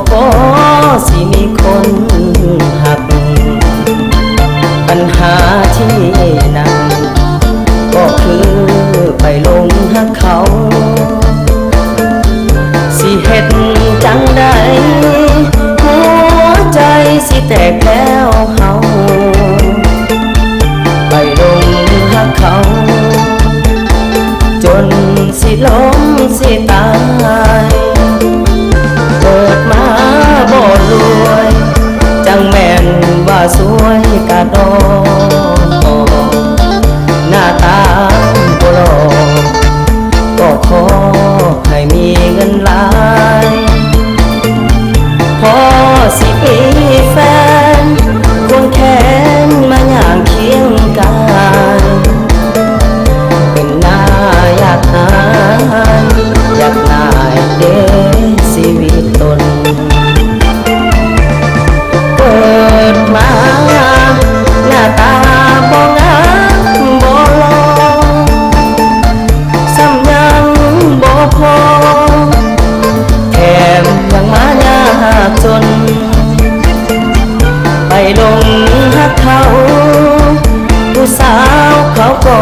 พอสิมีคนหักปัญหาที่นั่นก็คือไปลงหักเขาสิเฮ็ดจังใดหัวใจสิแตกแล้วเฮาไปลงหักเขาจนสิล้มสิตายเกิดมาบ่รวยจังแม่นว่าสวยกะดอกหน้าตาบ่หล่อก็ขอให้มีเงินหลายพอสิมีแฟนควงแขนมาย่างเคียงกายเป็นหน้าอยากหายอยากนายเด้ชีวิตตนเกิดมาหน้าตาบ่งามบ่หล่อซ้ำยังบ่พอแถมยังมายากจนไปลงหักเขาผู้สาวเขาก็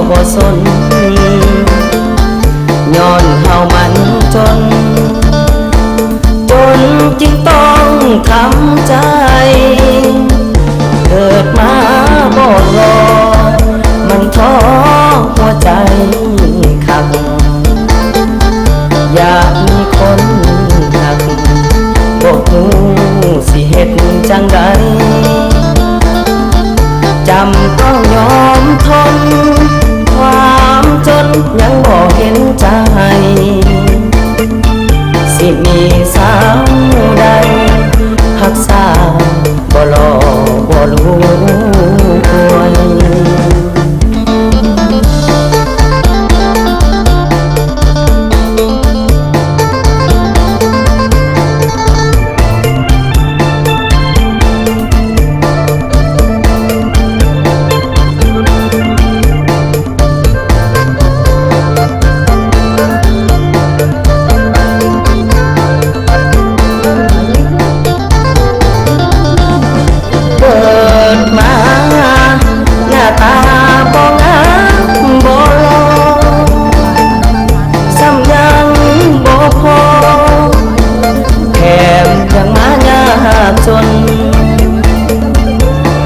บ่สนย้อนเฮามันจนจึงต้องทำใจเกิดมาบ่รอมันท้อหัวใจคักอยากมีคนหักบ่ฮู้สิเฮ็ดจังใดจำต้องยอมทนความจนยังบ่เห็นใจสิมีสาวใดหักษาบ่หล่อบ่รวย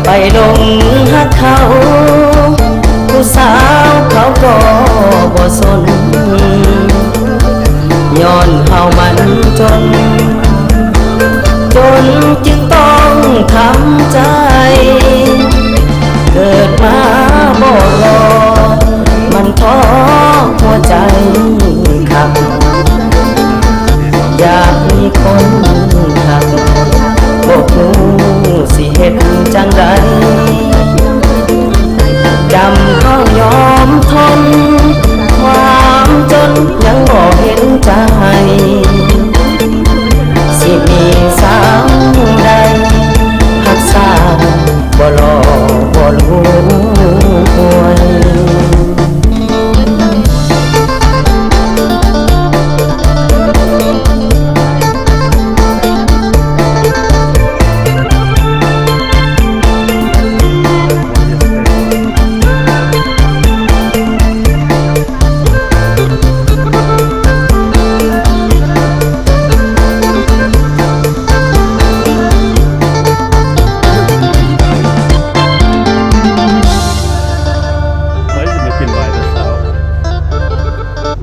ไปลงหักเขาผู้สาวเขาก็บ่สนย้อนเฮามันจนจึงต้องทำใจ